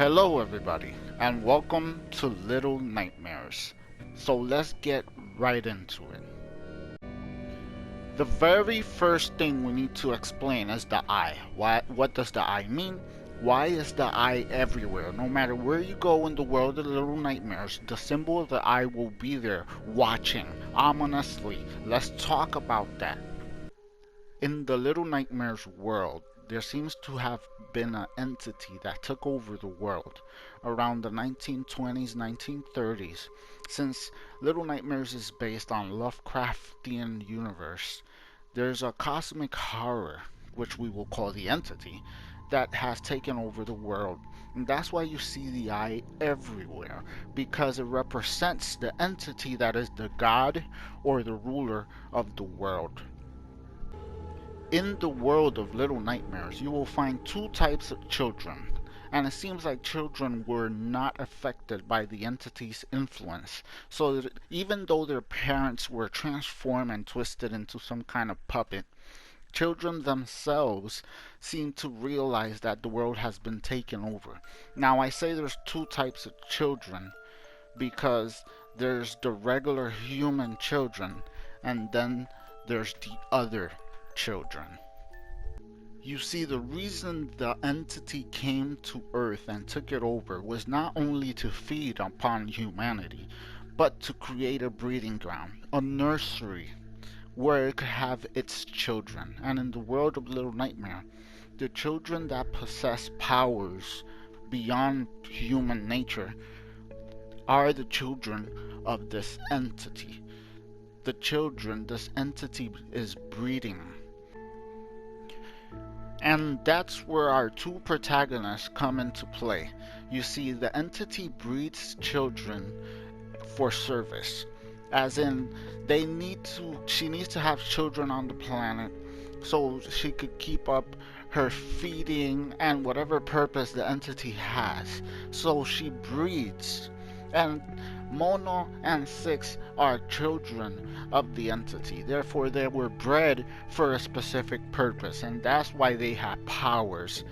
Hello, everybody, and welcome to Little Nightmares. So let's get right into it. The very first thing we need to explain is the eye. What does the eye mean? Why is the eye everywhere? No matter where you go in the world of Little Nightmares, the symbol of the eye will be there, watching, ominously. Let's talk about that. In the Little Nightmares world, there seems to have been an entity that took over the world around the 1920s, 1930s. Since Little Nightmares is based on Lovecraftian universe, there's a cosmic horror, which we will call the entity, that has taken over the world. And that's why you see the eye everywhere, because it represents the entity that is the god or the ruler of the world. In the world of Little Nightmares, you will find two types of children, and it seems like children were not affected by the entity's influence. So that even though their parents were transformed and twisted into some kind of puppet, children themselves seem to realize that the world has been taken over. Now, I say there's two types of children because there's the regular human children, and then there's the other children. You see, the reason the entity came to Earth and took it over was not only to feed upon humanity, but to create a breeding ground, a nursery, where it could have its children. And in the world of Little Nightmare, the children that possess powers beyond human nature are the children of this entity. The children this entity is breeding. And that's where our two protagonists come into play. You see, the entity breeds children for service. As in, she needs to have children on the planet so she could keep up her feeding and whatever purpose the entity has. So she breeds. And Mono and Six are children of the entity. Therefore, they were bred for a specific purpose, and that's why they have powers.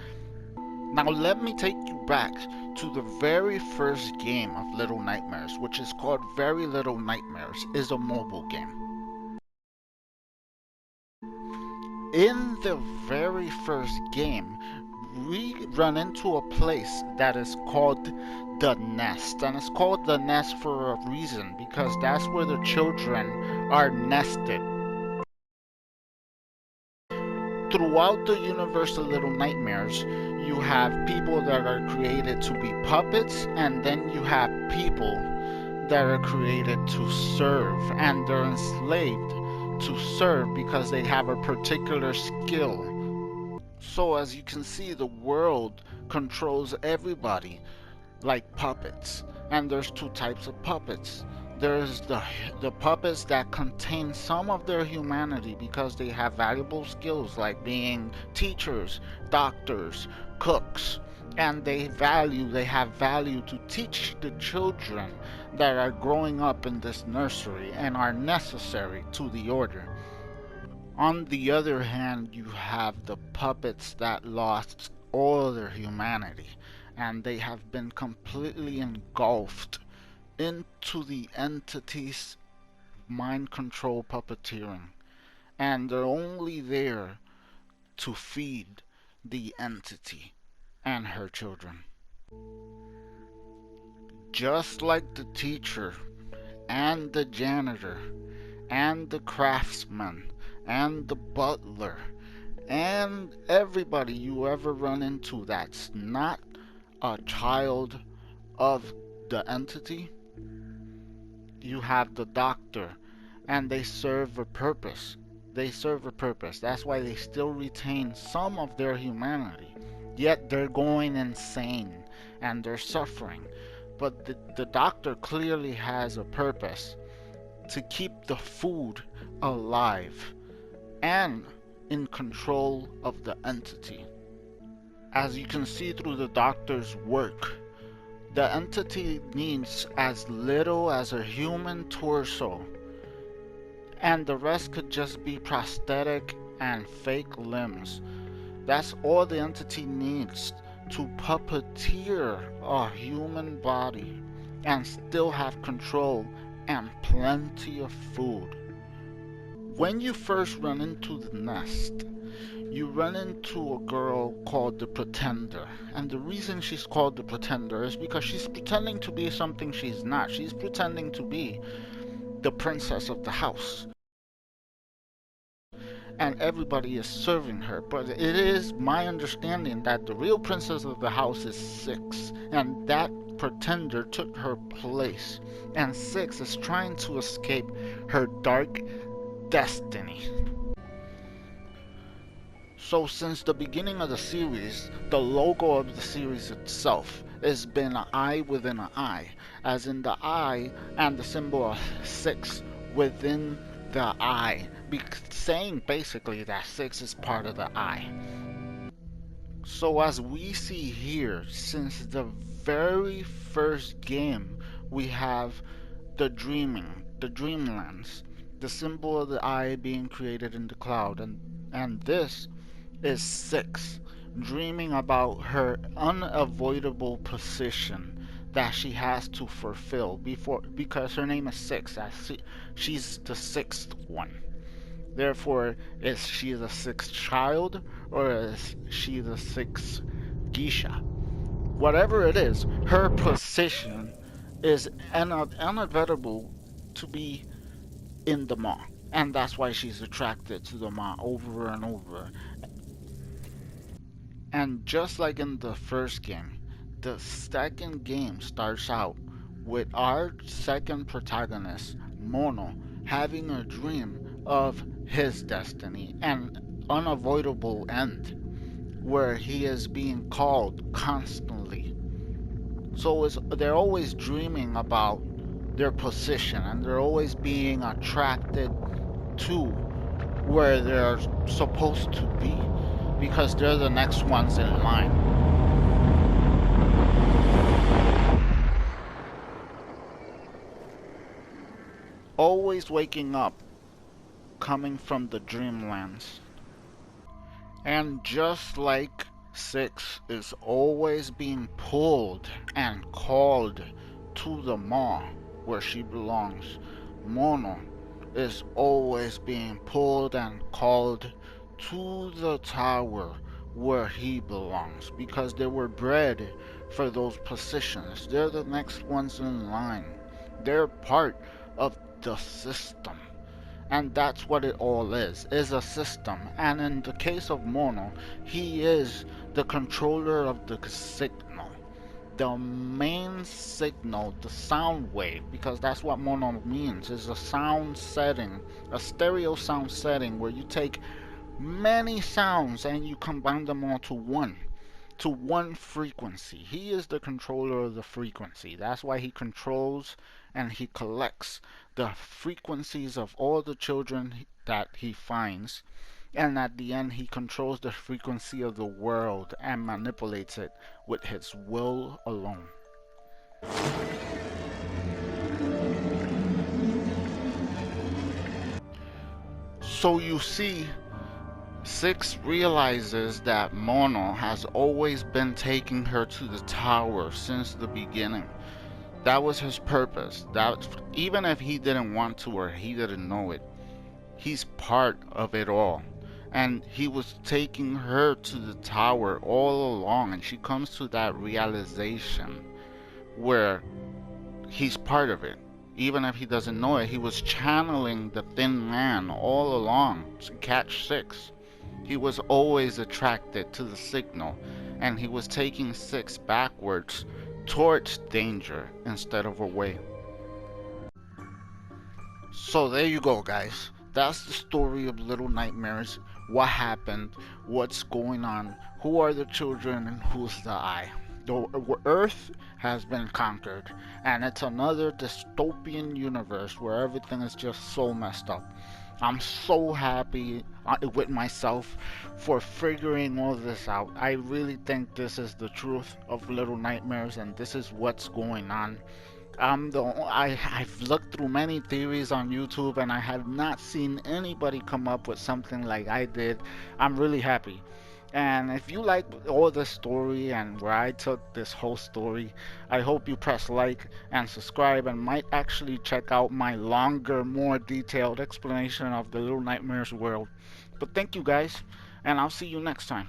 Now, let me take you back to the very first game of Little Nightmares, which is called Very Little Nightmares. Is a mobile game. In the very first game, we run into a place that is called the nest, and it's called the nest for a reason, because that's where the children are nested. Throughout the universe of Little Nightmares, you have people that are created to be puppets, and then you have people that are created to serve, and they're enslaved to serve because they have a particular skill. So as you can see, the world controls everybody like puppets. And there's two types of puppets. There's the puppets that contain some of their humanity because they have valuable skills like being teachers, doctors, cooks, and they have value to teach the children that are growing up in this nursery and are necessary to the order. On the other hand, you have the puppets that lost all their humanity, and they have been completely engulfed into the entity's mind control puppeteering, and they're only there to feed the entity and her children. Just like the teacher and the janitor and the craftsman and the butler and everybody you ever run into that's not a child of the entity, you have the doctor, and they serve a purpose. That's why they still retain some of their humanity, yet they're going insane and they're suffering. But the doctor clearly has a purpose to keep the food alive and in control of the entity. As you can see through the doctor's work, the entity needs as little as a human torso, and the rest could just be prosthetic and fake limbs. That's all the entity needs to puppeteer a human body and still have control and plenty of food. When you first run into the nest, you run into a girl called the Pretender. And the reason she's called the Pretender is because she's pretending to be something she's not. She's pretending to be the princess of the house. And everybody is serving her. But it is my understanding that the real princess of the house is Six. And that Pretender took her place. And Six is trying to escape her dark destiny. So since the beginning of the series, the logo of the series itself has been an eye within an eye, as in the eye and the symbol of 6 within the eye, saying basically that 6 is part of the eye. So as we see here, since the very first game, we have the dreamlands, the symbol of the eye being created in the cloud, and this is 6 dreaming about her unavoidable position that she has to fulfill because her name is 6, she's the 6th one. Therefore, is she the 6th child or is she the 6th geisha? Whatever it is, her position is unavoidable to be in the maw, and that's why she's attracted to the maw over and over. And just like in the first game, the second game starts out with our second protagonist, Mono, having a dream of his destiny, an unavoidable end, where he is being called constantly. So they're always dreaming about their position, and they're always being attracted to where they're supposed to be, because they're the next ones in line. Always waking up, coming from the dreamlands. And just like 6 is always being pulled and called to the maw where she belongs, Mono is always being pulled and called to the tower where he belongs, because they were bred for those positions. They're the next ones in line. They're part of the system. And that's what it all is a system. And in the case of Mono, he is the controller of the signal. The main signal, the sound wave, because that's what mono means, is a sound setting, a stereo sound setting where you take many sounds and you combine them all to one frequency. He is the controller of the frequency. That's why he controls and he collects the frequencies of all the children that he finds, and at the end he controls the frequency of the world and manipulates it with his will alone. So you see, 6 realizes that Mono has always been taking her to the tower since the beginning. That was his purpose. That even if he didn't want to or he didn't know it, he's part of it all. And he was taking her to the tower all along, and she comes to that realization where he's part of it. Even if he doesn't know it, he was channeling the Thin Man all along to catch 6. He was always attracted to the signal, and he was taking 6 backwards towards danger instead of away. So there you go, guys. That's the story of Little Nightmares. What happened, what's going on, who are the children, and who's the I. The Earth has been conquered, and it's another dystopian universe where everything is just so messed up. I'm so happy with myself for figuring all this out. I really think this is the truth of Little Nightmares, and this is what's going on. I've looked through many theories on YouTube, and I have not seen anybody come up with something like I did. I'm really happy. And if you like all the story and where I took this whole story, I hope you press like and subscribe and might actually check out my longer, more detailed explanation of the Little Nightmares world. But thank you guys, and I'll see you next time.